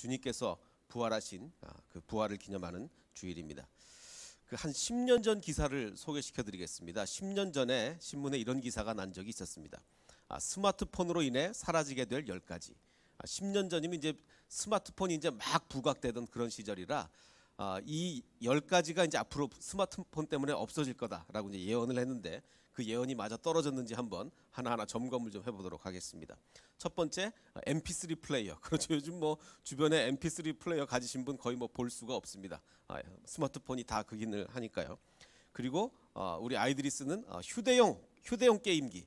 주님께서 부활하신 그 부활을 기념하는 주일입니다. 그 한 10년 전 기사를 소개시켜 드리겠습니다. 10년 전에 신문에 이런 기사가 난 적이 있었습니다. 스마트폰으로 인해 사라지게 될 10가지. 10년 전이면 이제 스마트폰이 이제 막 부각되던 그런 시절이라 이 10가지가 이제 앞으로 스마트폰 때문에 없어질 거다라고 이제 예언을 했는데 그 예언이 맞아 떨어졌는지 한번 하나하나 점검을 좀 해보도록 하겠습니다. 첫 번째, MP3 플레이어. 그렇죠. 요즘 뭐 주변에 MP3 플레이어 가지신 분 거의 뭐 볼 수가 없습니다. 스마트폰이 다 극인을 하니까요. 그리고 우리 아이들이 쓰는 휴대용 게임기.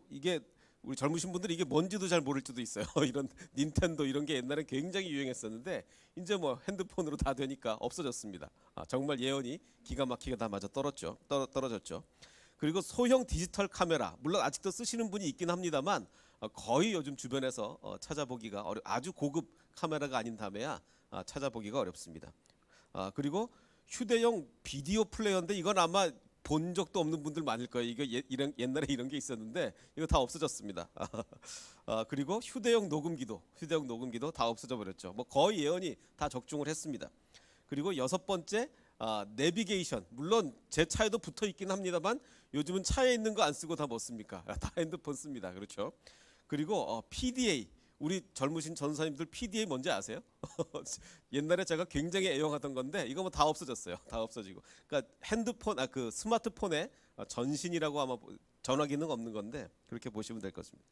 이게 우리 젊으신 분들이 이게 뭔지도 잘 모를지도 있어요. 이런 닌텐도 이런 게 옛날에 굉장히 유행했었는데 이제 뭐 핸드폰으로 다 되니까 없어졌습니다. 정말 예언이 기가 막히게 다 맞아 떨어졌죠. 그리고 소형 디지털 카메라, 물론 아직도 쓰시는 분이 있긴 합니다만 거의 요즘 주변에서 찾아보기가 아주 고급 카메라가 아닌 다음에야 찾아보기가 어렵습니다. 그리고 휴대용 비디오 플레이어인데 이건 아마 본 적도 없는 분들 많을 거예요. 이거 옛날에 이런 게 있었는데 이거 다 없어졌습니다. 그리고 휴대용 녹음기도 다 없어져 버렸죠. 뭐 거의 예언이 다 적중을 했습니다. 그리고 6번째, 내비게이션. 물론 제 차에도 붙어 있긴 합니다만 요즘은 차에 있는 거 안 쓰고 다 뭐 씁니까? 다 핸드폰 씁니다. 그렇죠? 그리고 PDA. 우리 젊으신 전사님들 PDA 뭔지 아세요? 옛날에 제가 굉장히 애용하던 건데 이거 뭐 다 없어졌어요. 다 없어지고. 그러니까 그 스마트폰의 전신이라고 아마 전화 기능 없는 건데 그렇게 보시면 될 것 같습니다.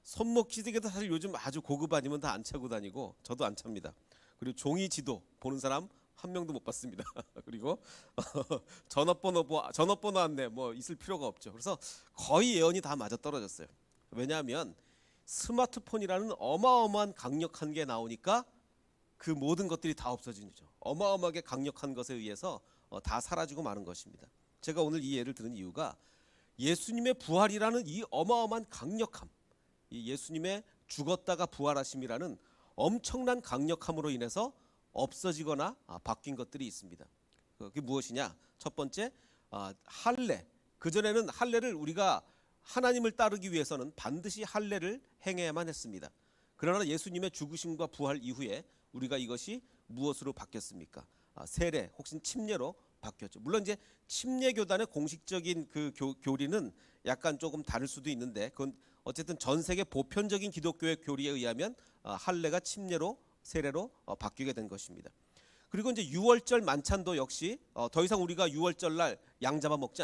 손목 시계도 사실 요즘 아주 고급 아니면 다 안 차고 다니고 저도 안 찹니다. 그리고 종이 지도 보는 사람 한 명도 못 봤습니다. 그리고 전화번호 안내 뭐 있을 필요가 없죠. 그래서 거의 예언이 다 맞아 떨어졌어요. 왜냐하면 스마트폰이라는 어마어마한 강력한 게 나오니까 그 모든 것들이 다 없어지는 거죠. 어마어마하게 강력한 것에 의해서 다 사라지고 마는 것입니다. 제가 오늘 이 예를 들은 이유가 예수님의 부활이라는 이 어마어마한 강력함, 이 예수님의 죽었다가 부활하심이라는 엄청난 강력함으로 인해서 없어지거나 바뀐 것들이 있습니다. 그게 무엇이냐? 첫 번째, 할례. 그전에는 할례를 우리가 하나님을 따르기 위해서는 반드시 할례를 행해야만 했습니다. 그러나 예수님의 죽으심과 부활 이후에 우리가 이것이 무엇으로 바뀌었습니까? 세례 혹은 침례로 바뀌었죠. 물론 이제 침례교단의 공식적인 그 교리는 약간 조금 다를 수도 있는데 그건 어쨌든 전 세계 보편적인 기독교의 교리에 의하면 할례가 침례로 세례로 바뀌게 된 것입니다. 그리고 이제 유월절 만찬도 역시 더 이상 우리가 유월절 날 양 잡아 먹지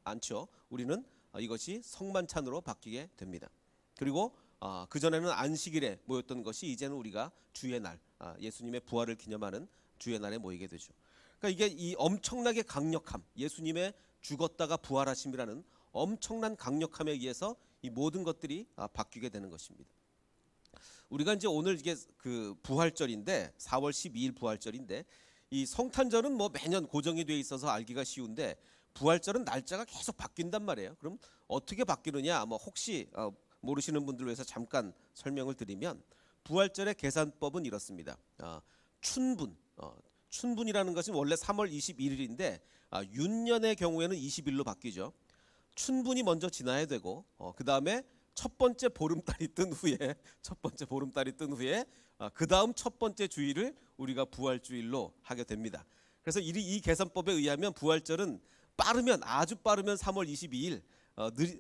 않죠. 우리는 이것이 성만찬으로 바뀌게 됩니다. 그리고 그전에는 안식일에 모였던 것이 이제는 우리가 주의 날, 예수님의 부활을 기념하는 주의 날에 모이게 되죠. 그러니까 이게 이 엄청나게 강력함, 예수님의 죽었다가 부활하심이라는 엄청난 강력함에 의해서 이 모든 것들이 바뀌게 되는 것입니다. 우리가 이제 오늘 이게 그 부활절인데 4월 12일 부활절인데 이 성탄절은 뭐 매년 고정이 돼 있어서 알기가 쉬운데 부활절은 날짜가 계속 바뀐단 말이에요. 그럼 어떻게 바뀌느냐? 뭐 혹시 모르시는 분들 위해서 잠깐 설명을 드리면 부활절의 계산법은 이렇습니다. 춘분이라는 것은 원래 3월 21일인데 윤년의 경우에는 20일로 바뀌죠. 춘분이 먼저 지나야 되고 그 다음에 첫 번째 보름달이 뜬 후에 그 다음 첫 번째 주일을 우리가 부활주일로 하게 됩니다. 그래서 이 계산법에 의하면 부활절은 아주 빠르면 3월 22일,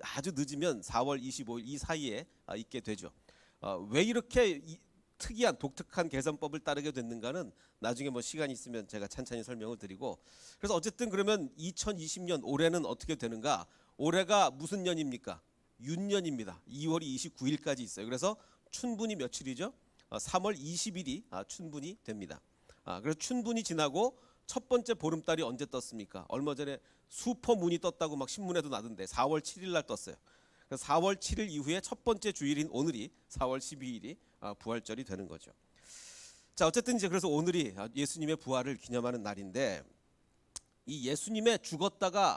아주 늦으면 4월 25일 이 사이에 있게 되죠. 왜 이렇게 특이한 독특한 계산법을 따르게 됐는가는 나중에 뭐 시간이 있으면 제가 찬찬히 설명을 드리고, 그래서 어쨌든 그러면 2020년 올해는 어떻게 되는가? 올해가 무슨 년입니까? 윤년입니다. 2월이 29일까지 있어요. 그래서 춘분이 며칠이죠? 3월 20일이 춘분이 됩니다. 그래서 춘분이 지나고 첫 번째 보름달이 언제 떴습니까? 얼마 전에 슈퍼문이 떴다고 막 신문에도 나던데 4월 7일 날 떴어요. 그래서 4월 7일 이후에 첫 번째 주일인 오늘이 4월 12일이 부활절이 되는 거죠. 자, 어쨌든 이제 그래서 오늘이 예수님의 부활을 기념하는 날인데 이 예수님의 죽었다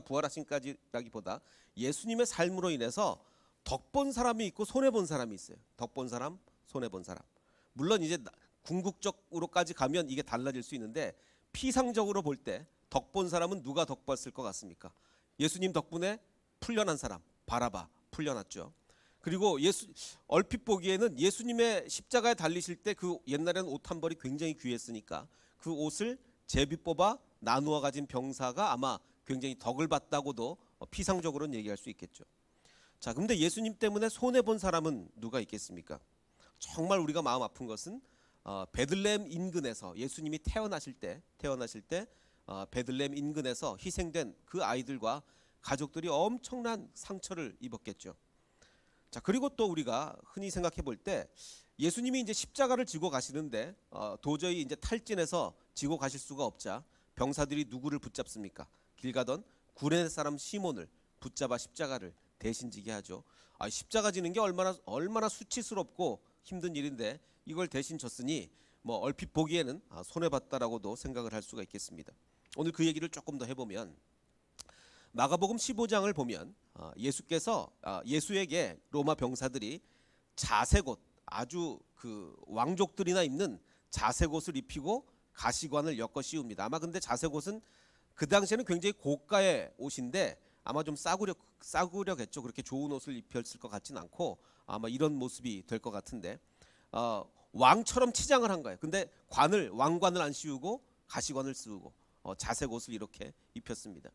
부활하심까지라기보다 예수님의 삶으로 인해서 덕본 사람이 있고 손해본 사람이 있어요. 덕본 사람, 손해본 사람. 물론 이제 궁극적으로까지 가면 이게 달라질 수 있는데 피상적으로 볼 때 덕본 사람은 누가 덕봤을 것 같습니까? 예수님 덕분에 풀려난 사람, 바라바 풀려났죠. 그리고 얼핏 보기에는 예수님의 십자가에 달리실 때 그 옛날에는 옷 한 벌이 굉장히 귀했으니까 그 옷을 제비 뽑아 나누어 가진 병사가 아마 굉장히 덕을 봤다고도 피상적으로는 얘기할 수 있겠죠. 자, 근데 예수님 때문에 손해 본 사람은 누가 있겠습니까? 정말 우리가 마음 아픈 것은 베들레헴 인근에서 예수님이 태어나실 때 베들레헴 인근에서 희생된 그 아이들과 가족들이 엄청난 상처를 입었겠죠. 자, 그리고 또 우리가 흔히 생각해 볼 때 예수님이 이제 십자가를 지고 가시는데 도저히 이제 탈진해서 지고 가실 수가 없자 병사들이 누구를 붙잡습니까? 길 가던 구레네 사람 시몬을 붙잡아 십자가를 대신 지게 하죠. 십자가 지는 게 얼마나 수치스럽고 힘든 일인데 이걸 대신 졌으니 뭐 얼핏 보기에는 손해 봤다라고도 생각을 할 수가 있겠습니다. 오늘 그 얘기를 조금 더 해보면 마가복음 15장을 보면 예수에게 로마 병사들이 자색옷, 아주 그 왕족들이나 입는 자색옷을 입히고 가시관을 엮어 씌웁니다. 아마 근데 자색옷은 그 당시에는 굉장히 고가의 옷인데 아마 좀 싸구려겠죠. 그렇게 좋은 옷을 입혔을 것 같진 않고 아마 이런 모습이 될 것 같은데 왕처럼 치장을 한 거예요. 근데 왕관을 안 씌우고 가시관을 씌우고 자색옷을 이렇게 입혔습니다.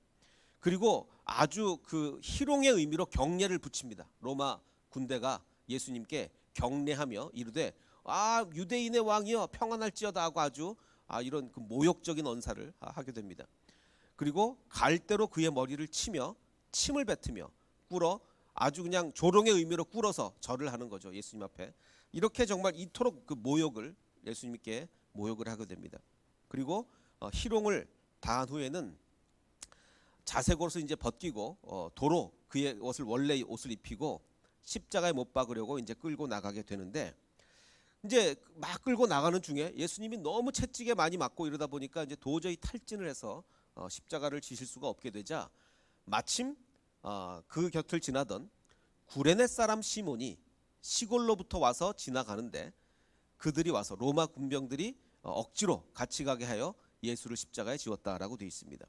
그리고 아주 그 희롱의 의미로 경례를 붙입니다. 로마 군대가 예수님께 경례하며 이르되 유대인의 왕이여 평안할지어다 하고 아주 이런 그 모욕적인 언사를 하게 됩니다. 그리고 갈대로 그의 머리를 치며 침을 뱉으며 꿇어 아주 그냥 조롱의 의미로 꿇어서 절을 하는 거죠. 예수님 앞에. 이렇게 정말 이토록 그 예수님께 모욕을 하게 됩니다. 그리고 희롱을 다한 후에는 자색옷을 이제 벗기고 도로 그의 원래 옷을 입히고 십자가에 못 박으려고 이제 끌고 나가게 되는데 이제 막 끌고 나가는 중에 예수님이 너무 채찍에 많이 맞고 이러다 보니까 이제 도저히 탈진을 해서 십자가를 지실 수가 없게 되자 마침 그 곁을 지나던 구레네 사람 시몬이 시골로부터 와서 지나가는데 그들이 와서 로마 군병들이 억지로 같이 가게 하여 예수를 십자가에 지웠다라고 되어 있습니다.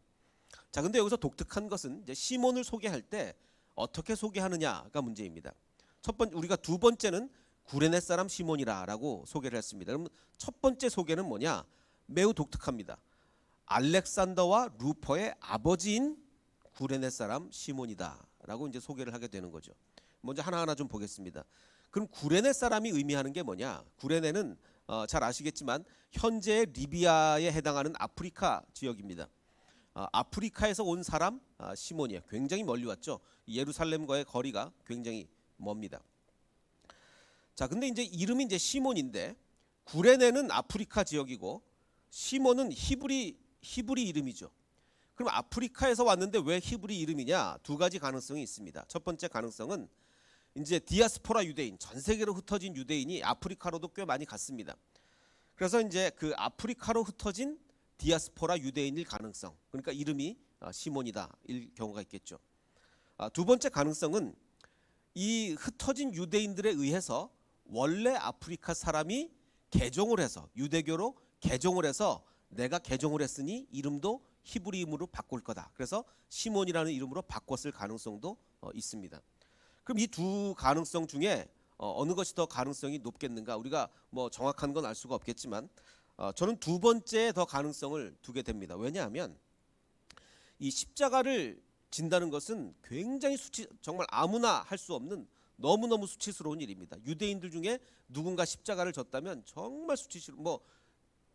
자, 근데 여기서 독특한 것은 이제 시몬을 소개할 때 어떻게 소개하느냐가 문제입니다. 우리가 두 번째는 구레네 사람 시몬이라고 소개를 했습니다. 그럼 첫 번째 소개는 뭐냐? 매우 독특합니다. 알렉산더와 루퍼의 아버지인 구레네 사람 시몬이다라고 이제 소개를 하게 되는 거죠. 먼저 하나하나 좀 보겠습니다. 그럼 구레네 사람이 의미하는 게 뭐냐? 구레네는 잘 아시겠지만 현재 리비아에 해당하는 아프리카 지역입니다. 아프리카에서 온 사람 시몬이에요. 굉장히 멀리 왔죠. 예루살렘과의 거리가 굉장히 멉니다. 자, 근데 이제 이름이 이제 시몬인데 구레네는 아프리카 지역이고 시몬은 히브리 이름이죠. 그럼 아프리카에서 왔는데 왜 히브리 이름이냐? 두 가지 가능성이 있습니다. 첫 번째 가능성은 이제 디아스포라 유대인, 전 세계로 흩어진 유대인이 아프리카로도 꽤 많이 갔습니다. 그래서 이제 그 아프리카로 흩어진 디아스포라 유대인일 가능성, 그러니까 이름이 시몬이다일 경우가 있겠죠. 두 번째 가능성은 이 흩어진 유대인들에 의해서 원래 아프리카 사람이 개종을 해서 유대교로 개종을 해서 내가 개종을 했으니 이름도 히브리 이름으로 바꿀 거다. 그래서 시몬이라는 이름으로 바꿨을 가능성도 있습니다. 그럼 이 두 가능성 중에 어느 것이 더 가능성이 높겠는가? 우리가 뭐 정확한 건 알 수가 없겠지만 저는 두 번째에 더 가능성을 두게 됩니다. 왜냐하면 이 십자가를 진다는 것은 굉장히 정말 아무나 할 수 없는 너무너무 수치스러운 일입니다. 유대인들 중에 누군가 십자가를 졌다면 정말 수치스러워.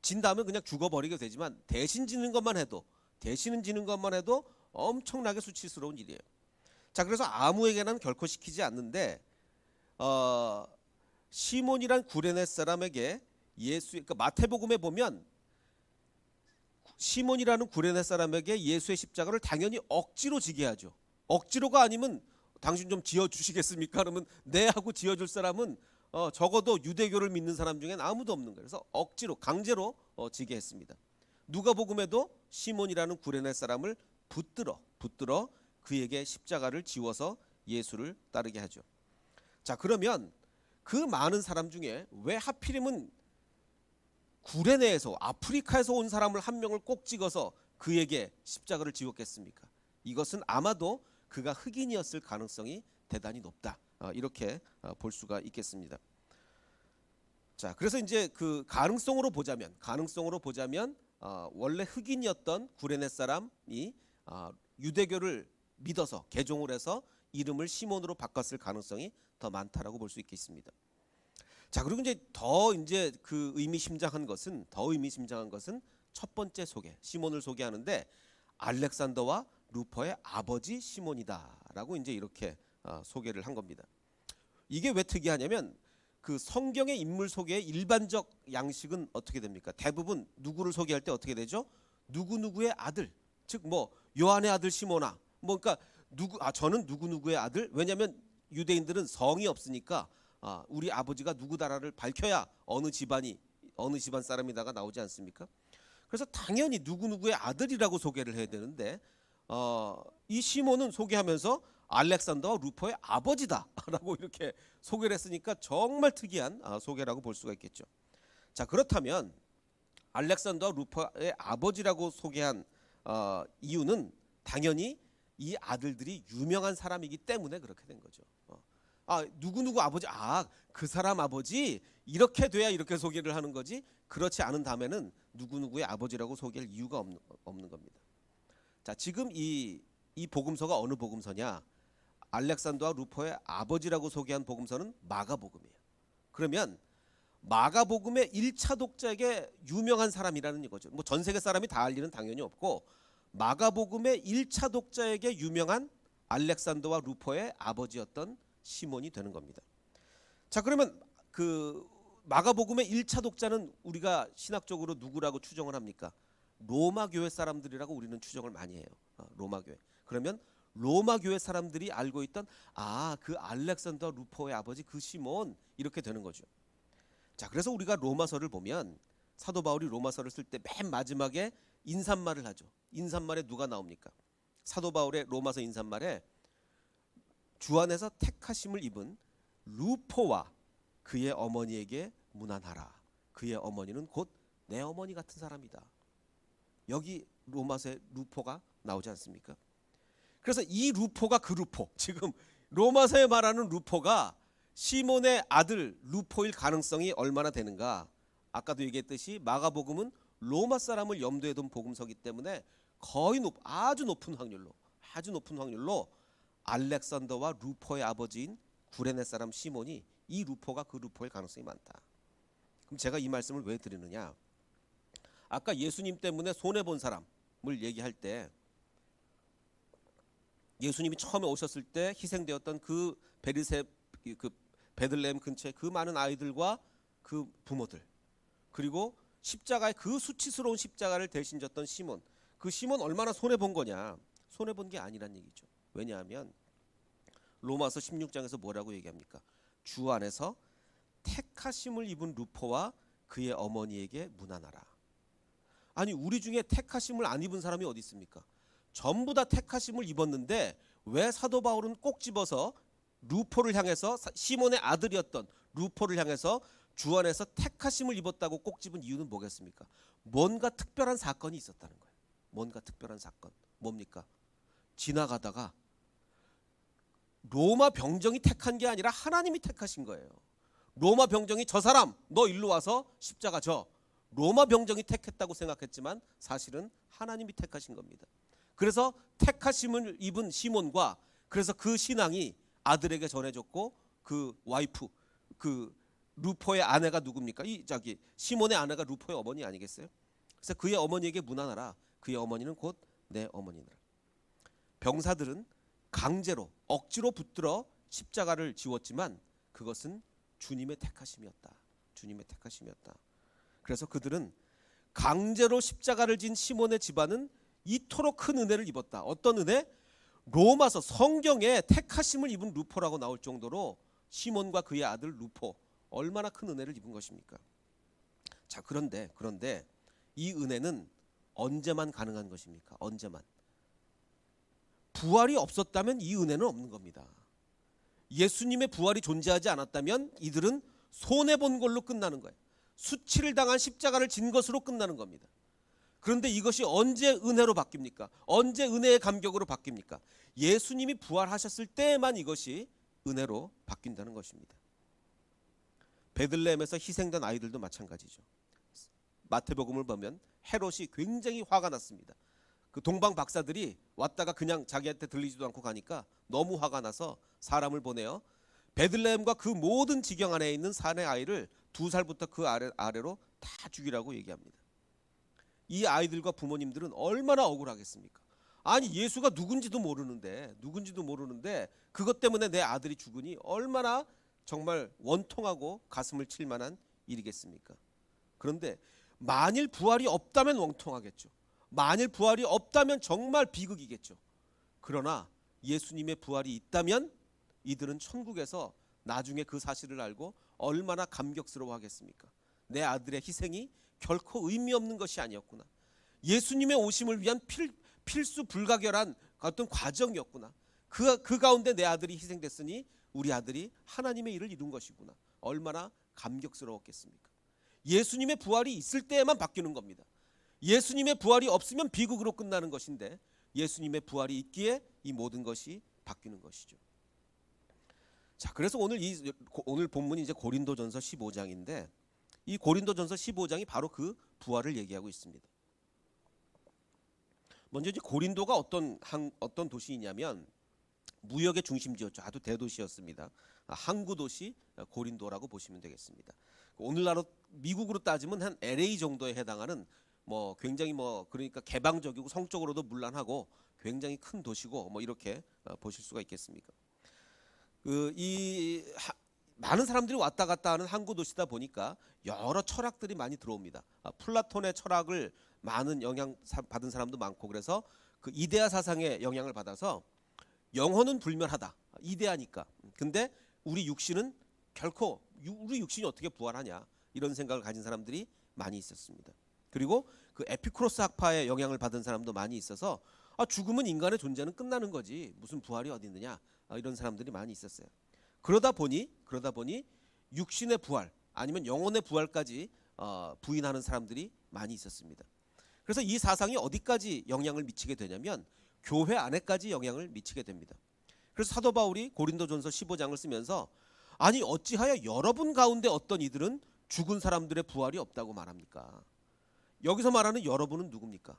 진다면 그냥 죽어버리게 되지만 대신 지는 것만 해도 엄청나게 수치스러운 일이에요. 자, 그래서 아무에게나 결코 시키지 않는데 시몬이란 구레네 사람에게 그러니까 마태복음에 보면 시몬이라는 구레네 사람에게 예수의 십자가를 당연히 억지로 지게 하죠. 억지로가 아니면 당신 좀 지어주시겠습니까? 그러면 네 하고 지어줄 사람은 적어도 유대교를 믿는 사람 중엔 아무도 없는 거예요. 그래서 억지로 강제로 지게 했습니다. 누가복음에도 시몬이라는 구레네 사람을 붙들어 그에게 십자가를 지워서 예수를 따르게 하죠. 자, 그러면 그 많은 사람 중에 왜 하필이면 구레네에서 아프리카에서 온 사람을 한 명을 꼭 찍어서 그에게 십자가를 지웠겠습니까? 이것은 아마도 그가 흑인이었을 가능성이 대단히 높다. 이렇게 볼 수가 있겠습니다. 자, 그래서 이제 그 가능성으로 보자면 원래 흑인이었던 구레네 사람이 유대교를 믿어서 개종을 해서 이름을 시몬으로 바꿨을 가능성이 더 많다라고 볼 수 있겠습니다. 자, 그리고 이제 그 의미심장한 것은 첫 번째 소개, 시몬을 소개하는데 알렉산더와 루퍼의 아버지 시몬이다라고 이제 이렇게 소개를 한 겁니다. 이게 왜 특이하냐면 그 성경의 인물 소개의 일반적 양식은 어떻게 됩니까? 대부분 누구를 소개할 때 어떻게 되죠? 누구누구의 아들, 즉 뭐 요한의 아들 시몬아, 뭐 그러니까 저는 누구누구의 아들. 왜냐하면 유대인들은 성이 없으니까 우리 아버지가 누구다라를 밝혀야 어느 집안 사람이다가 나오지 않습니까? 그래서 당연히 누구누구의 아들이라고 소개를 해야 되는데 이 시몬은 소개하면서 알렉산더와 루퍼의 아버지다라고 이렇게 소개를 했으니까 정말 특이한 소개라고 볼 수가 있겠죠. 자, 그렇다면 알렉산더와 루퍼의 아버지라고 소개한 이유는 당연히 이 아들들이 유명한 사람이기 때문에 그렇게 된 거죠. 누구누구 아버지, 그 사람 아버지, 이렇게 돼야 이렇게 소개를 하는 거지, 그렇지 않은 다음에는 누구누구의 아버지라고 소개할 이유가 없는 겁니다. 자, 지금 이 복음서가 어느 복음서냐? 알렉산더와 루퍼의 아버지라고 소개한 복음서는 마가복음이에요. 그러면 마가복음의 1차 독자에게 유명한 사람이라는 이거죠. 뭐 전 세계 사람이 다 알 일은 당연히 없고 마가복음의 1차 독자에게 유명한 알렉산더와 루퍼의 아버지였던 시몬이 되는 겁니다. 자, 그러면 그 마가복음의 1차 독자는 우리가 신학적으로 누구라고 추정을 합니까? 로마 교회 사람들이라고 우리는 추정을 많이 해요. 로마 교회. 그러면 로마 교회 사람들이 알고 있던 그 알렉산더 루퍼의 아버지 그 시몬, 이렇게 되는 거죠. 자, 그래서 우리가 로마서를 보면 사도 바울이 로마서를 쓸 때 맨 마지막에 인사말을 하죠. 인사말에 누가 나옵니까? 사도 바울의 로마서 인사말에 주 안에서 택하심을 입은 루포와 그의 어머니에게 문안하라. 그의 어머니는 곧 내 어머니 같은 사람이다. 여기 로마서에 루포가 나오지 않습니까? 그래서 이 루포가 그 루포, 지금 로마서에 말하는 루포가 시몬의 아들 루포일 가능성이 얼마나 되는가? 아까도 얘기했듯이 마가복음은 로마 사람을 염두에 둔 복음서이기 때문에 거의 아주 높은 확률로 알렉산더와 루포의 아버지인 구레네 사람 시몬이 이 루포가 그 루포일 가능성이 많다. 그럼 제가 이 말씀을 왜 드리느냐? 아까 예수님 때문에 손해본 사람을 얘기할 때 예수님이 처음에 오셨을 때 희생되었던 그 베들레헴 근처에 그 많은 아이들과 그 부모들, 그리고 십자가의 그 수치스러운 십자가를 대신 졌던 시몬, 그 시몬 얼마나 손해본 거냐? 손해본 게 아니란 얘기죠. 왜냐하면 로마서 16장에서 뭐라고 얘기합니까? 주 안에서 택하심을 입은 루포와 그의 어머니에게 문안하라. 아니, 우리 중에 택하심을 안 입은 사람이 어디 있습니까? 전부 다 택하심을 입었는데 왜 사도 바울은 꼭 집어서 루포를 향해서, 시몬의 아들이었던 루포를 향해서 주 안에서 택하심을 입었다고 꼭 집은 이유는 뭐겠습니까? 뭔가 특별한 사건이 있었다는 거예요. 뭔가 특별한 사건. 뭡니까? 지나가다가 로마 병정이 택한 게 아니라 하나님이 택하신 거예요. 로마 병정이 저 사람 너 일로 와서 십자가 져, 로마 병정이 택했다고 생각했지만 사실은 하나님이 택하신 겁니다. 그래서 택하심을 입은 시몬과 그래서 그 신앙이 아들에게 전해졌고 그 와이프, 그 루포의 아내가 누굽니까? 시몬의 아내가 루포의 어머니 아니겠어요? 그래서 그의 어머니에게 문안하라. 그의 어머니는 곧 내 어머니니라. 병사들은 강제로 억지로 붙들어 십자가를 지웠지만 그것은 주님의 택하심이었다. 주님의 택하심이었다. 그래서 그들은 강제로 십자가를 진 시몬의 집안은 이토록 큰 은혜를 입었다. 어떤 은혜? 로마서 성경에 택하심을 입은 루포라고 나올 정도로 시몬과 그의 아들 루포 얼마나 큰 은혜를 입은 것입니까? 자, 그런데 이 은혜는 언제만 가능한 것입니까? 언제만? 부활이 없었다면 이 은혜는 없는 겁니다. 예수님의 부활이 존재하지 않았다면 이들은 손해본 걸로 끝나는 거예요. 수치를 당한 십자가를 진 것으로 끝나는 겁니다. 그런데 이것이 언제 은혜로 바뀝니까? 언제 은혜의 감격으로 바뀝니까? 예수님이 부활하셨을 때에만 이것이 은혜로 바뀐다는 것입니다. 베들레헴에서 희생된 아이들도 마찬가지죠. 마태복음을 보면 헤롯이 굉장히 화가 났습니다. 그 동방 박사들이 왔다가 그냥 자기한테 들리지도 않고 가니까 너무 화가 나서 사람을 보내어 베들레헴과 그 모든 지경 안에 있는 산의 아이를 2살부터 그 아래로 다 죽이라고 얘기합니다. 이 아이들과 부모님들은 얼마나 억울하겠습니까? 아니 예수가 누군지도 모르는데 그것 때문에 내 아들이 죽으니 얼마나 정말 원통하고 가슴을 칠 만한 일이겠습니까? 그런데 만일 부활이 없다면 원통하겠죠. 만일 부활이 없다면 정말 비극이겠죠. 그러나 예수님의 부활이 있다면 이들은 천국에서 나중에 그 사실을 알고 얼마나 감격스러워하겠습니까? 내 아들의 희생이 결코 의미 없는 것이 아니었구나. 예수님의 오심을 위한 필수 불가결한 어떤 과정이었구나. 그 가운데 내 아들이 희생됐으니 우리 아들이 하나님의 일을 이룬 것이구나. 얼마나 감격스러웠겠습니까? 예수님의 부활이 있을 때에만 바뀌는 겁니다. 예수님의 부활이 없으면 비극으로 끝나는 것인데 예수님의 부활이 있기에 이 모든 것이 바뀌는 것이죠. 자, 그래서 오늘 본문이 이제 고린도전서 15장인데 이 고린도전서 15장이 바로 그 부활을 얘기하고 있습니다. 먼저 이제 고린도가 어떤 도시이냐면 무역의 중심지였죠. 아주 대도시였습니다. 항구 도시 고린도라고 보시면 되겠습니다. 오늘날로 미국으로 따지면 한 LA 정도에 해당하는 굉장히 그러니까 개방적이고 성적으로도 문란하고 굉장히 큰 도시고 이렇게 보실 수가 있겠습니까? 많은 사람들이 왔다 갔다 하는 항구 도시다 보니까 여러 철학들이 많이 들어옵니다. 플라톤의 철학을 많은 영향 받은 사람도 많고 그래서 그 이데아 사상의 영향을 받아서 영혼은 불멸하다. 이데아니까. 근데 우리 육신은 결코 우리 육신이 어떻게 부활하냐 이런 생각을 가진 사람들이 많이 있었습니다. 그리고 그 에피쿠로스 학파의 영향을 받은 사람도 많이 있어서 죽으면 인간의 존재는 끝나는 거지 무슨 부활이 어디 있느냐 이런 사람들이 많이 있었어요. 그러다 보니 육신의 부활 아니면 영혼의 부활까지 부인하는 사람들이 많이 있었습니다. 그래서 이 사상이 어디까지 영향을 미치게 되냐면 교회 안에까지 영향을 미치게 됩니다. 그래서 사도 바울이 고린도전서 15장을 쓰면서 아니 어찌하여 여러분 가운데 어떤 이들은 죽은 사람들의 부활이 없다고 말합니까? 여기서 말하는 여러분은 누굽니까?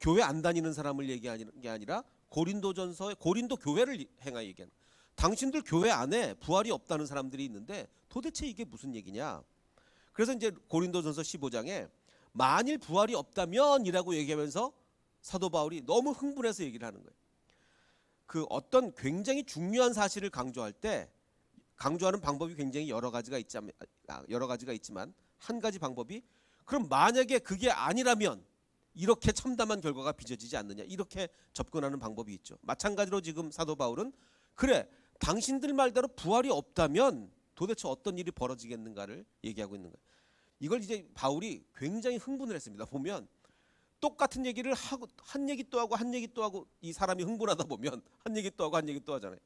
교회 안 다니는 사람을 얘기하는 게 아니라 고린도전서의 고린도 교회를 행하여 얘기하는 당신들 교회 안에 부활이 없다는 사람들이 있는데 도대체 이게 무슨 얘기냐? 그래서 이제 고린도전서 15장에 만일 부활이 없다면이라고 얘기하면서 사도 바울이 너무 흥분해서 얘기를 하는 거예요. 그 어떤 굉장히 중요한 사실을 강조할 때 강조하는 방법이 굉장히 여러 가지가 있지만 한 가지 방법이 그럼 만약에 그게 아니라면 이렇게 참담한 결과가 빚어지지 않느냐 이렇게 접근하는 방법이 있죠. 마찬가지로 지금 사도 바울은 그래 당신들 말대로 부활이 없다면 도대체 어떤 일이 벌어지겠는가를 얘기하고 있는 거예요. 이걸 이제 바울이 굉장히 흥분을 했습니다. 보면 똑같은 얘기를 하고 한 얘기 또 하고 한 얘기 또 하고 이 사람이 흥분하다 보면 한 얘기 또 하고 한 얘기 또 하잖아요.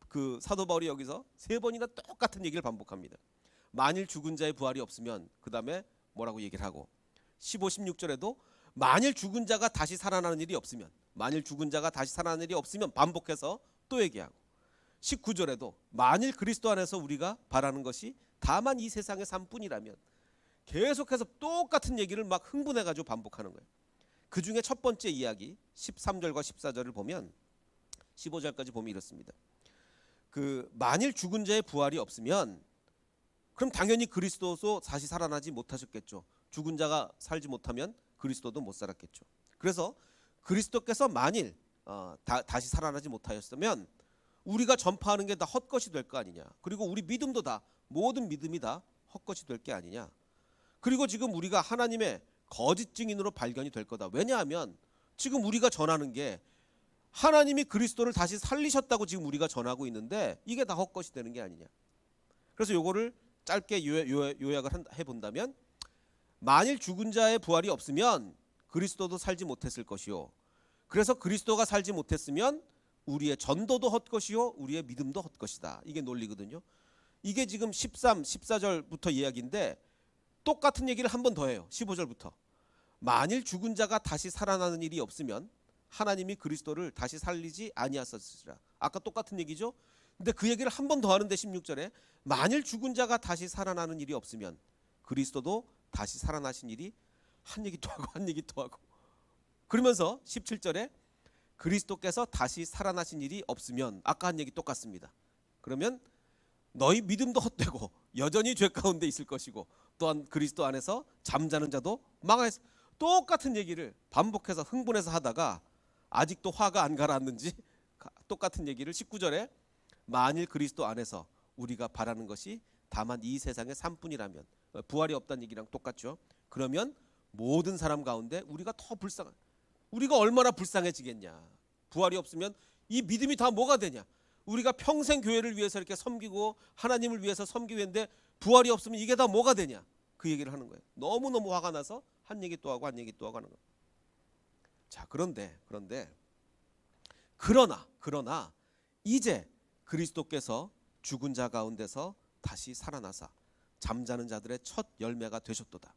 그 사도 바울이 여기서 3번이나 똑같은 얘기를 반복합니다. 만일 죽은 자의 부활이 없으면 그 다음에 뭐라고 얘기를 하고 15, 16절에도 만일 죽은 자가 다시 살아나는 일이 없으면 반복해서 또 얘기하고 19절에도 만일 그리스도 안에서 우리가 바라는 것이 다만 이 세상의 삶뿐이라면 계속해서 똑같은 얘기를 막 흥분해가지고 반복하는 거예요. 그 중에 첫 번째 이야기 13절과 14절을 보면 15절까지 보면 이렇습니다. 그 만일 죽은 자의 부활이 없으면 그럼 당연히 그리스도도 다시 살아나지 못하셨겠죠. 죽은 자가 살지 못하면 그리스도도 못 살았겠죠. 그래서 그리스도께서 만일 다시 살아나지 못하였으면 우리가 전파하는 게 다 헛것이 될 거 아니냐. 그리고 우리 믿음도 다 모든 믿음이 다 헛것이 될 게 아니냐. 그리고 지금 우리가 하나님의 거짓 증인으로 발견이 될 거다. 왜냐하면 지금 우리가 전하는 게 하나님이 그리스도를 다시 살리셨다고 지금 우리가 전하고 있는데 이게 다 헛것이 되는 게 아니냐. 그래서 요거를 짧게 요약을 해본다면 만일 죽은 자의 부활이 없으면 그리스도도 살지 못했을 것이요. 그래서 그리스도가 살지 못했으면 우리의 전도도 헛것이요 우리의 믿음도 헛것이다. 이게 논리거든요. 이게 지금 13, 14절부터 이야기인데 똑같은 얘기를 한 번 더 해요. 15절부터. 만일 죽은 자가 다시 살아나는 일이 없으면 하나님이 그리스도를 다시 살리지 아니하셨으리라. 아까 똑같은 얘기죠. 근데 그 얘기를 한 번 더 하는데 16절에 만일 죽은 자가 다시 살아나는 일이 없으면 그리스도도 다시 살아나신 일이 한 얘기 또 하고 한 얘기 또 하고 그러면서 17절에 그리스도께서 다시 살아나신 일이 없으면 아까 한 얘기 똑같습니다. 그러면 너희 믿음도 헛되고 여전히 죄 가운데 있을 것이고 또한 그리스도 안에서 잠자는 자도 망하였어. 똑같은 얘기를 반복해서 흥분해서 하다가 아직도 화가 안 가라앉는지 똑같은 얘기를 19절에 만일 그리스도 안에서 우리가 바라는 것이 다만 이 세상의 삶뿐이라면 부활이 없다는 얘기랑 똑같죠. 그러면 모든 사람 가운데 우리가 더 불쌍한 우리가 얼마나 불쌍해지겠냐. 부활이 없으면 이 믿음이 다 뭐가 되냐. 우리가 평생 교회를 위해서 이렇게 섬기고 하나님을 위해서 섬기고 했는데 부활이 없으면 이게 다 뭐가 되냐. 그 얘기를 하는 거예요. 너무너무 화가 나서 한 얘기 또 하고 한 얘기 또 하고 하는 거예요. 자, 그러나 이제 그리스도께서 죽은 자 가운데서 다시 살아나사 잠자는 자들의 첫 열매가 되셨도다.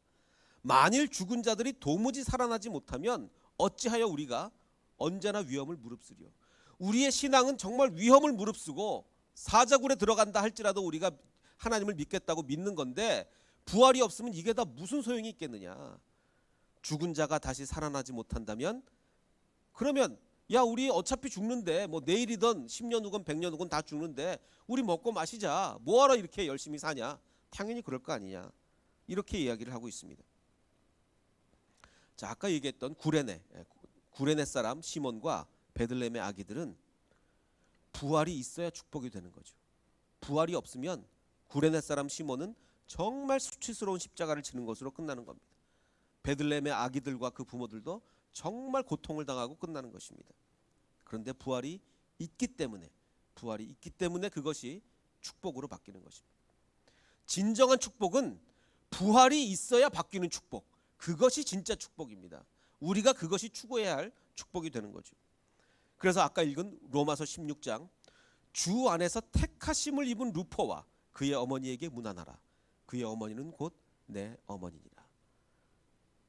만일 죽은 자들이 도무지 살아나지 못하면 어찌하여 우리가 언제나 위험을 무릅쓰리요. 우리의 신앙은 정말 위험을 무릅쓰고 사자굴에 들어간다 할지라도 우리가 하나님을 믿겠다고 믿는 건데 부활이 없으면 이게 다 무슨 소용이 있겠느냐. 죽은 자가 다시 살아나지 못한다면 그러면 야 우리 어차피 죽는데 뭐 내일이든 10년 후건 100년 후건 다 죽는데 우리 먹고 마시자. 뭐하러 이렇게 열심히 사냐. 당연히 그럴 거 아니냐. 이렇게 이야기를 하고 있습니다. 자, 아까 얘기했던 구레네 사람 시몬과 베들레헴의 아기들은 부활이 있어야 축복이 되는 거죠. 부활이 없으면 구레네 사람 시몬은 정말 수치스러운 십자가를 지는 것으로 끝나는 겁니다. 베들레헴의 아기들과 그 부모들도 정말 고통을 당하고 끝나는 것입니다. 그런데 부활이 있기 때문에 그것이 축복으로 바뀌는 것입니다. 진정한 축복은 부활이 있어야 바뀌는 축복. 그것이 진짜 축복입니다. 우리가 그것이 추구해야 할 축복이 되는 거죠. 그래서 아까 읽은 로마서 16장 주 안에서 택하심을 입은 루포와 그의 어머니에게 문안하라. 그의 어머니는 곧 내 어머니니라.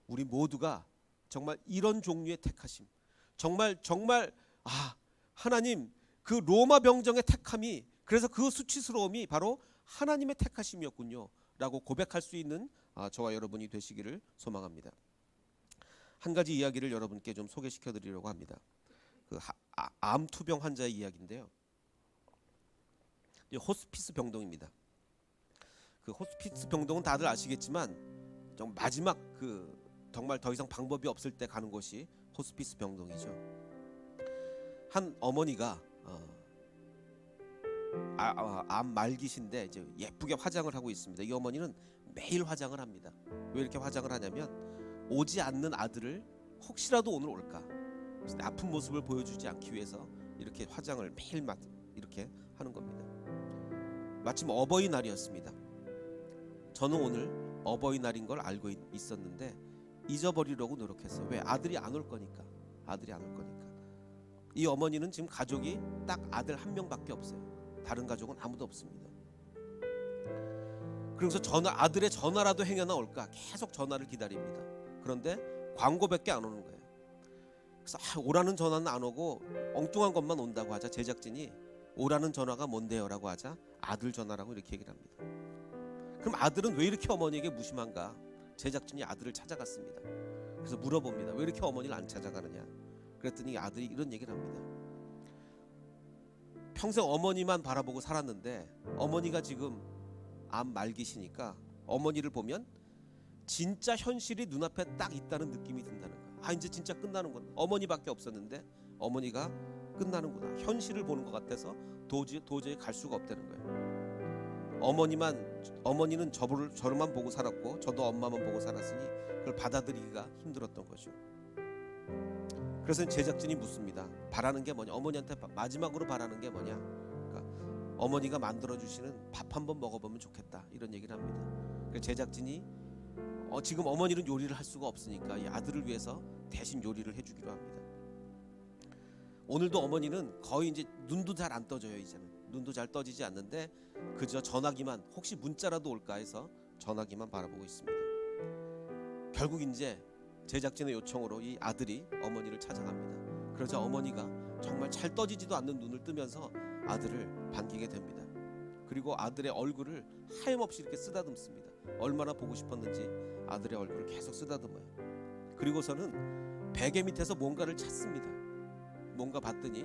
우리 모두가 정말 이런 종류의 택하심, 정말 하나님 그 로마 병정의 택함이 그래서 그 수치스러움이 바로 하나님의 택하심이었군요 라고 고백할 수 있는 저와 여러분이 되시기를 소망합니다. 한 가지 이야기를 여러분께 좀 소개시켜 드리려고 합니다. 그 암 투병 환자의 이야기인데요. 호스피스 병동입니다. 그 호스피스 병동은 다들 아시겠지만 마지막 정말 더 이상 방법이 없을 때 가는 곳이 호스피스 병동이죠. 한 어머니가 암 말기신데 이제 예쁘게 화장을 하고 있습니다. 이 어머니는 매일 화장을 합니다. 왜 이렇게 화장을 하냐면 오지 않는 아들을 혹시라도 오늘 올까 아픈 모습을 보여주지 않기 위해서 이렇게 화장을 매일 이렇게 하는 겁니다. 마침 어버이날이었습니다. 저는 오늘 어버이날인 걸 알고 있었는데 잊어버리려고 노력했어요. 왜? 아들이 안 올 거니까. 이 어머니는 지금 가족이 딱 아들 한 명밖에 없어요. 다른 가족은 아무도 없습니다. 그래서 아들의 전화라도 행여나 올까 계속 전화를 기다립니다. 그런데 광고밖에 안 오는 거예요. 그래서 오라는 전화는 안 오고 엉뚱한 것만 온다고 하자 제작진이 오라는 전화가 뭔데요? 라고 하자 아들 전화라고 이렇게 얘기를 합니다. 그럼 아들은 왜 이렇게 어머니에게 무심한가? 제작진이 아들을 찾아갔습니다. 그래서 물어봅니다. 왜 이렇게 어머니를 안 찾아가느냐? 그랬더니 아들이 이런 얘기를 합니다. 평생 어머니만 바라보고 살았는데 어머니가 지금 암 말기시니까 어머니를 보면 진짜 현실이 눈앞에 딱 있다는 느낌이 든다는 거야. 이제 진짜 끝나는 건 어머니밖에 없었는데 어머니가 끝나는구나. 현실을 보는 것 같아서 도저히 갈 수가 없다는 거예요. 어머니는 저를만 보고 살았고 저도 엄마만 보고 살았으니 그걸 받아들이기가 힘들었던 거죠. 그래서 제작진이 묻습니다. 바라는 게 뭐냐? 어머니한테 마지막으로 바라는 게 뭐냐? 그러니까 어머니가 만들어주시는 밥 한번 먹어보면 좋겠다 이런 얘기를 합니다. 그래서 제작진이 지금 어머니는 요리를 할 수가 없으니까 이 아들을 위해서 대신 요리를 해주기로 합니다. 오늘도 어머니는 거의 이제 눈도 잘 안 떠져요. 이제는 눈도 잘 떠지지 않는데 그저 전화기만 혹시 문자라도 올까 해서 전화기만 바라보고 있습니다. 결국 이제 제작진의 요청으로 이 아들이 어머니를 찾아갑니다. 그러자 어머니가 정말 잘 떠지지도 않는 눈을 뜨면서 아들을 반기게 됩니다. 그리고 아들의 얼굴을 하염없이 이렇게 쓰다듬습니다. 얼마나 보고 싶었는지 아들의 얼굴을 계속 쓰다듬어요. 그리고서는 베개 밑에서 뭔가를 찾습니다. 뭔가 봤더니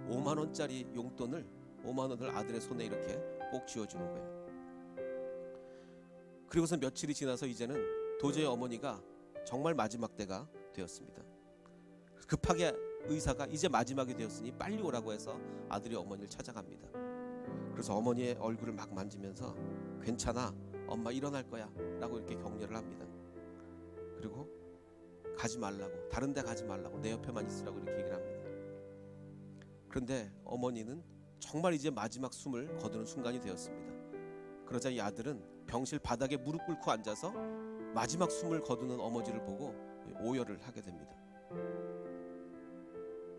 5만 원짜리 용돈을 5만 원을 아들의 손에 이렇게 꼭 쥐어주는 거예요. 그리고서 며칠이 지나서 이제는 도저히 어머니가 정말 마지막 때가 되었습니다. 급하게 의사가 이제 마지막이 되었으니 빨리 오라고 해서 아들이 어머니를 찾아갑니다. 그래서 어머니의 얼굴을 막 만지면서 괜찮아, 엄마 일어날 거야 라고 이렇게 격려를 합니다. 그리고 가지 말라고, 다른 데 가지 말라고, 내 옆에만 있으라고 이렇게 얘기를 합니다. 그런데 어머니는 정말 이제 마지막 숨을 거두는 순간이 되었습니다. 그러자 이 아들은 병실 바닥에 무릎 꿇고 앉아서 마지막 숨을 거두는 어머니를 보고 오열을 하게 됩니다.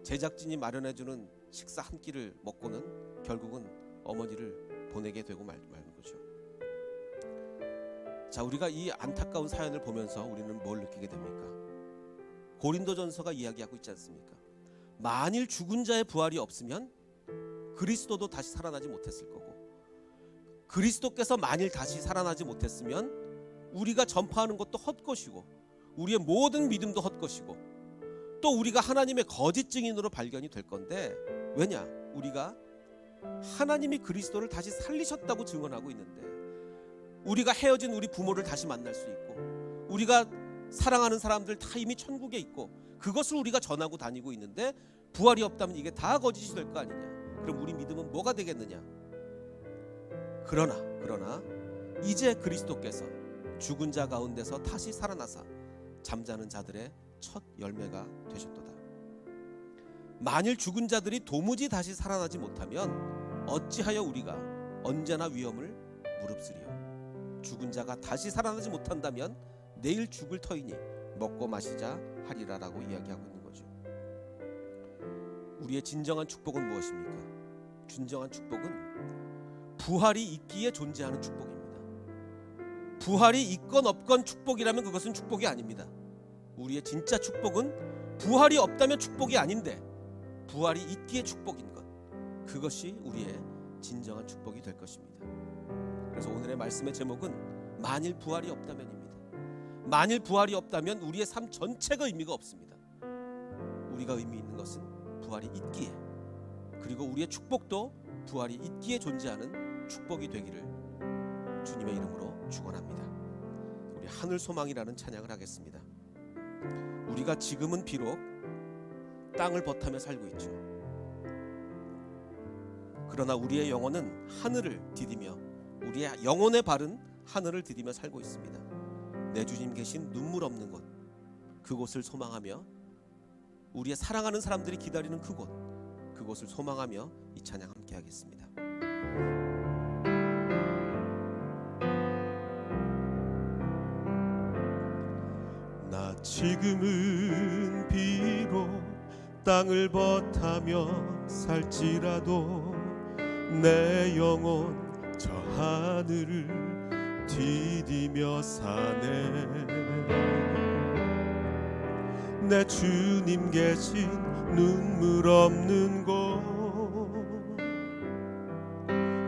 제작진이 마련해주는 식사 한 끼를 먹고는 결국은 어머니를 보내게 되고 말는 거죠. 자, 우리가 이 안타까운 사연을 보면서 우리는 뭘 느끼게 됩니까? 고린도전서가 이야기하고 있지 않습니까? 만일 죽은 자의 부활이 없으면 그리스도도 다시 살아나지 못했을 거고, 그리스도께서 만일 다시 살아나지 못했으면 우리가 전파하는 것도 헛것이고, 우리의 모든 믿음도 헛것이고, 또 우리가 하나님의 거짓 증인으로 발견이 될 건데, 왜냐? 우리가 하나님이 그리스도를 다시 살리셨다고 증언하고 있는데, 우리가 헤어진 우리 부모를 다시 만날 수 있고, 우리가 사랑하는 사람들 다 이미 천국에 있고, 그것을 우리가 전하고 다니고 있는데 부활이 없다면 이게 다 거짓이 될 거 아니냐? 그럼 우리 믿음은 뭐가 되겠느냐? 그러나 이제 그리스도께서 죽은 자 가운데서 다시 살아나사 잠자는 자들의 첫 열매가 되셨도다. 만일 죽은 자들이 도무지 다시 살아나지 못하면 어찌하여 우리가 언제나 위험을 무릅쓰리요? 죽은 자가 다시 살아나지 못한다면 내일 죽을 터이니 먹고 마시자 하리라라고 이야기하고 있는 거죠. 우리의 진정한 축복은 무엇입니까? 진정한 축복은 부활이 있기에 존재하는 축복입니다. 부활이 있건 없건 축복이라면 그것은 축복이 아닙니다. 우리의 진짜 축복은 부활이 없다면 축복이 아닌데 부활이 있기에 축복인 것, 그것이 우리의 진정한 축복이 될 것입니다. 그래서 오늘의 말씀의 제목은 만일 부활이 없다면입니다. 만일 부활이 없다면 우리의 삶 전체가 의미가 없습니다. 우리가 의미 있는 것은 부활이 있기에, 그리고 우리의 축복도 부활이 있기에 존재하는 축복이 되기를 주님의 이름으로 축원합니다. 우리 하늘 소망이라는 찬양을 하겠습니다. 우리가 지금은 비록 땅을 버타며 살고 있죠. 그러나 우리의 영혼은 하늘을 디디며, 우리의 영혼의 발은 하늘을 디디며 살고 있습니다. 내 주님 계신 눈물 없는 곳, 그곳을 소망하며, 우리의 사랑하는 사람들이 기다리는 그곳, 그곳을 소망하며 이 찬양 함께 하겠습니다. 나 지금은 비록 땅을 버타며 살지라도 내 영혼 저 하늘을 디디며 사네. 내 주님 계신 눈물 없는 곳,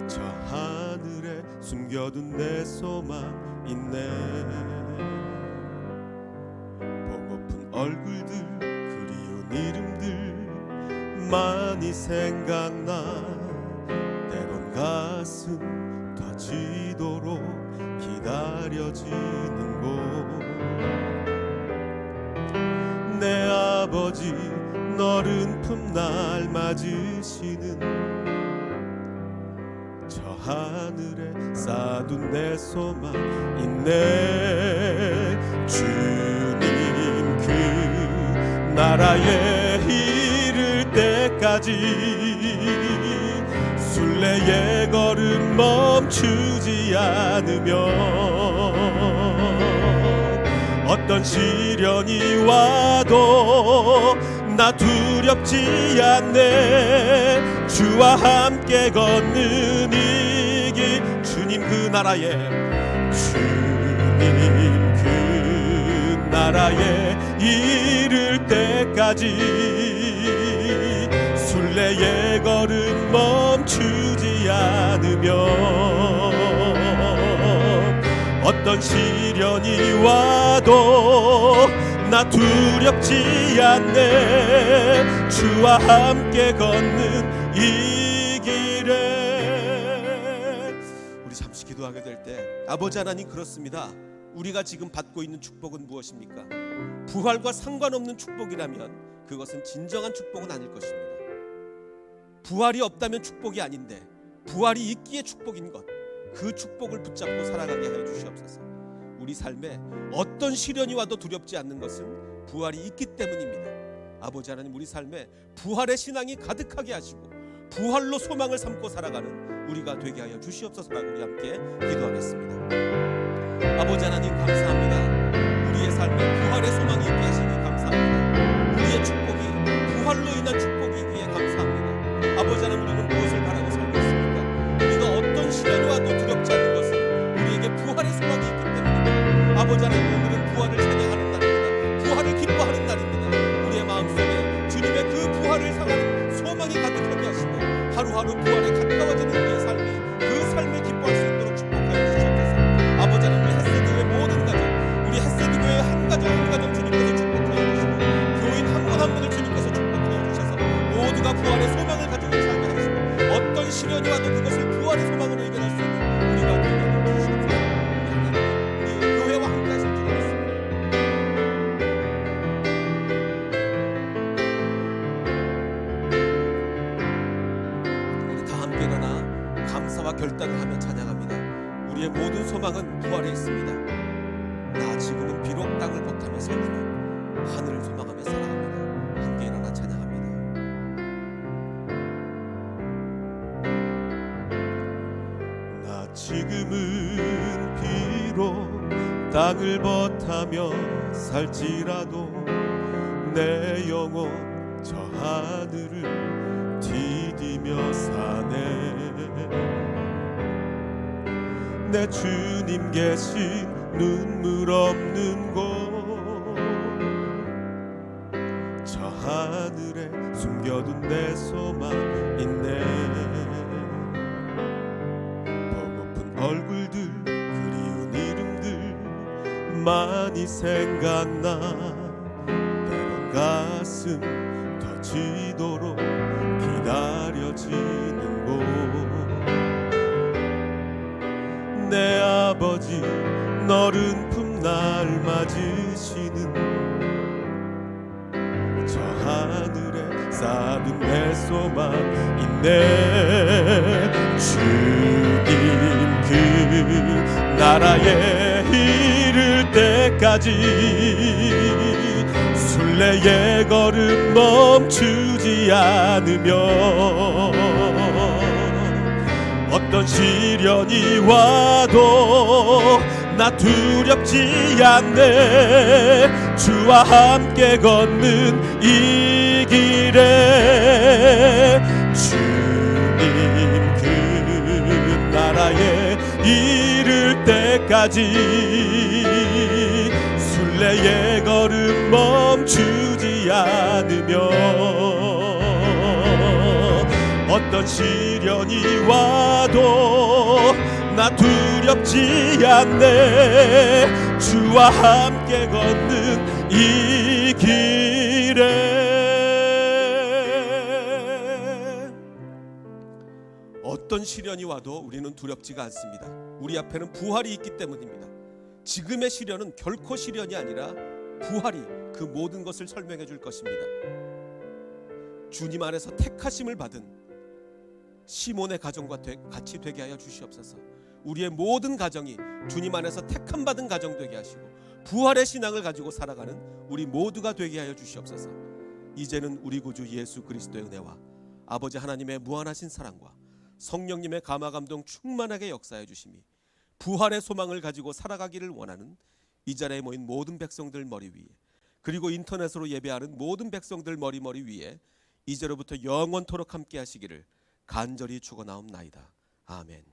저 하늘에 숨겨둔 내 소망 있네. 보고픈 얼굴들, 그리운 이름들 많이 생각나. 때론 가슴 터지도록 기다려지는 곳, 내 아버지 너른 품 날 맞으시는 저 하늘에 쌓아둔 내 소망 있네. 주님 그 나라에 이를 때까지 순례의 걸음 멈추지 않으면 어떤 시련이 와도 나 두렵지 않네. 주와 함께 걷는 이 길, 주님 그 나라에, 주님 그 나라에 이를 때까지 순례의 걸음 멈추지 않으면 어떤 시련이 와도 나 두렵지 않네. 주와 함께 걷는 이 길에. 우리 잠시 기도하게 될 때 아버지 하나님, 그렇습니다. 우리가 지금 받고 있는 축복은 무엇입니까? 부활과 상관없는 축복이라면 그것은 진정한 축복은 아닐 것입니다. 부활이 없다면 축복이 아닌데 부활이 있기에 축복인 것, 그 축복을 붙잡고 살아가게 하여 주시옵소서. 우리 삶에 어떤 시련이 와도 두렵지 않는 것은 부활이 있기 때문입니다. 아버지 하나님, 우리 삶에 부활의 신앙이 가득하게 하시고 부활로 소망을 삼고 살아가는 우리가 되게 하여 주시옵소서라고 우리 함께 기도하겠습니다. 아버지 하나님, 감사합니다. 우리의 삶에 부활의 소망이 있게 하시니 감사합니다. 우리의 축복이 부활로 인한 축복이기에 감사합니다. 아버지 하나님, 우리는 무엇을 바라고 살고 있습니까? 우리가 어떤 시련이 와도 두렵지 않는 것은 우리에게 부활의 소망이 있기 때문입니다. 아버지 하나님, 오늘은 부활을 찬양하는 날입니다. 부활을 기뻐하는 날입니다. 우리의 마음속에 주님의 그 부활을 향하는 소망이 가득하게 하시고 하루하루 부활에 가까워지는 우리의 삶이, 그 삶을 기뻐할 수 있도록 축복하여 주시옵소서. 아버지 하나님, 우리 햇세드교회 모든 가정, 우리 햇세드교회 한 가정 한 가정 주님께서 축복하여 주시고 교인 한 분 한 분을 주님께서 축복하여 주셔서 모두가 부활의 소망을 가지고 살게 하시고 어떤 시련이 와도 그것을 부활의 소망으로 이겨낼 수 있는 우리가 되게 하여 주시옵소서. 우리 교회와 함께 하실 줄 알았습니다. 우리 다 함께 일어나 감사와 결단을 하며 찬양합니다. 우리의 모든 소망은 부활에 있습니다. 나 지금은 비록 땅을 못하며 살지만 하늘을 소망하며 살아갑니다. 함께 일어나 찬양합니다. 나 지금은 비록 땅을 벗하며 살지라도 내 영혼 저 하늘을 디디며 사네. 내 주님 계신 눈물 없는 곳, 저 하늘에 숨겨둔 내 소망 있네. 보고픈 얼굴들, 그리운 이름들 많이 생각나. 때론 가슴 터지도록 기다려지는 곳, 내 아버지 너른 품 날 맞으시는 저 하늘에 쌓아둔 내 소망 있네. 주님 그 나라에 이를 때까지 순례의 걸음 멈추지 않으면 어떤 시련이 와도 나 두렵지 않네. 주와 함께 걷는 이 길에 주님 그 나라에 이를 때까지 순례의 걸음 멈추지 않으면 어떤 시련이 와도 나 두렵지 않네. 주와 함께 걷는 이 길에. 어떤 시련이 와도 우리는 두렵지가 않습니다. 우리 앞에는 부활이 있기 때문입니다. 지금의 시련은 결코 시련이 아니라 부활이 그 모든 것을 설명해 줄 것입니다. 주님 안에서 택하심을 받은 시몬의 가정과 같이 되게 하여 주시옵소서. 우리의 모든 가정이 주님 안에서 택함 받은 가정 되게 하시고 부활의 신앙을 가지고 살아가는 우리 모두가 되게 하여 주시옵소서. 이제는 우리 구주 예수 그리스도의 은혜와 아버지 하나님의 무한하신 사랑과 성령님의 감화 감동 충만하게 역사해 주심이 부활의 소망을 가지고 살아가기를 원하는 이 자리에 모인 모든 백성들 머리 위에, 그리고 인터넷으로 예배하는 모든 백성들 머리 위에 이제로부터 영원토록 함께 하시기를 간절히 축원하옵나이다. 아멘.